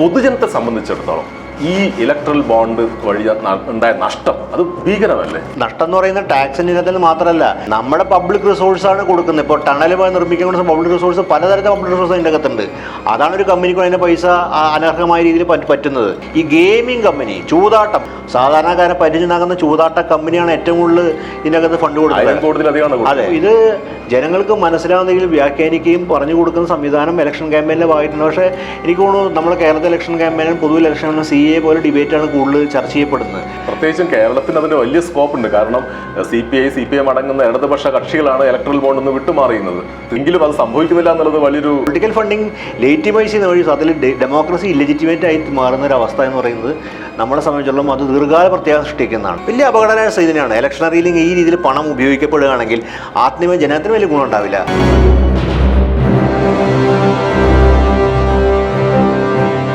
പൊതുജനത്തെ സംബന്ധിച്ചിടത്തോളം ഈ electoral bond വഴി ഉണ്ടായ നഷ്ടം അത് ഭീകരമല്ലേ? നഷ്ടം എന്ന് പറയുന്നത് ടാക്സിൻ്റെ ഇനത്തിൽ മാത്രമല്ല, നമ്മുടെ പബ്ലിക് റിസോഴ്സാണ് കൊടുക്കുന്നത്. ഇപ്പോൾ ടണൽ നിർമ്മിക്കുന്ന പബ്ലിക് റിസോഴ്സ്, പലതരത്തിലുള്ള പബ്ലിക് റിസോഴ്സ് അതിൻ്റെ അകത്തുണ്ട്. അതാണ് ഒരു കമ്പനിക്ക് അതിൻ്റെ പൈസ അനർഹമായ രീതിയിൽ പറ്റുന്നത്. ഈ ഗെയിമിംഗ് കമ്പനി, ചൂതാട്ടം, സാധാരണക്കാരെ പരിചയമാകുന്ന ചൂതാട്ട കമ്പനിയാണ് ഏറ്റവും കൂടുതൽ ഇതിനകത്ത് ഫണ്ട് കൊടുക്കുന്നത്. അതെ, ഇത് ജനങ്ങൾക്ക് മനസ്സിലാവുന്ന രീതിയിൽ വ്യാഖ്യാനിക്കുകയും പറഞ്ഞു കൊടുക്കുന്ന സംവിധാനം ഇലക്ഷൻ ക്യാമ്പയിനിലെ ഭാഗത്തുണ്ട്. പക്ഷേ എനിക്ക് തോന്നുന്നു നമ്മുടെ കേരളത്തിലെ ഇലക്ഷൻ ക്യാമ്പയിനും പൊതുവെ ഇലക്ഷനും CA പോലെ ഡിബേറ്റാണ് കൂടുതൽ ചർച്ച ചെയ്യപ്പെടുന്നത്. പ്രത്യേകിച്ചും കേരളത്തിന് അതിന് വലിയ സ്കോപ്പ് ഉണ്ട്. കാരണം CPI, CPM അടങ്ങുന്ന ഇടതുപക്ഷ കക്ഷികളാണ് ഇലക്ട്രൽ ബോണ്ട് ഒന്ന് വിട്ടുമാറിയുന്നത്. എങ്കിലും അത് സംഭവിക്കുന്നില്ല എന്നുള്ളത് വലിയൊരു പൊളിറ്റിക്കൽ ഫണ്ടിങ് ലെജിറ്റിമൈസ് ചെയ്യുന്ന വഴി അതിൽ ഡെമോക്രസി ഇല്ലെജിറ്റിമേറ്റ് ആയി മാറുന്ന ഒരു അവസ്ഥ എന്ന് പറയുന്നത് നമ്മളെ സംബന്ധിച്ചിടത്തോളം അത് ദീർഘകാല പ്രത്യേകത സൃഷ്ടിക്കുന്നതാണ്. വലിയ അപകടകരമായ സ്ഥിതിയാണ്. ഇലക്ഷണറിയിൽ ഈ രീതിയിൽ പണം ഉപയോഗിക്കപ്പെടുകയാണെങ്കിൽ ആത്മീയ ജനത്തിന് വലിയ ഗുണം ഉണ്ടാവില്ല.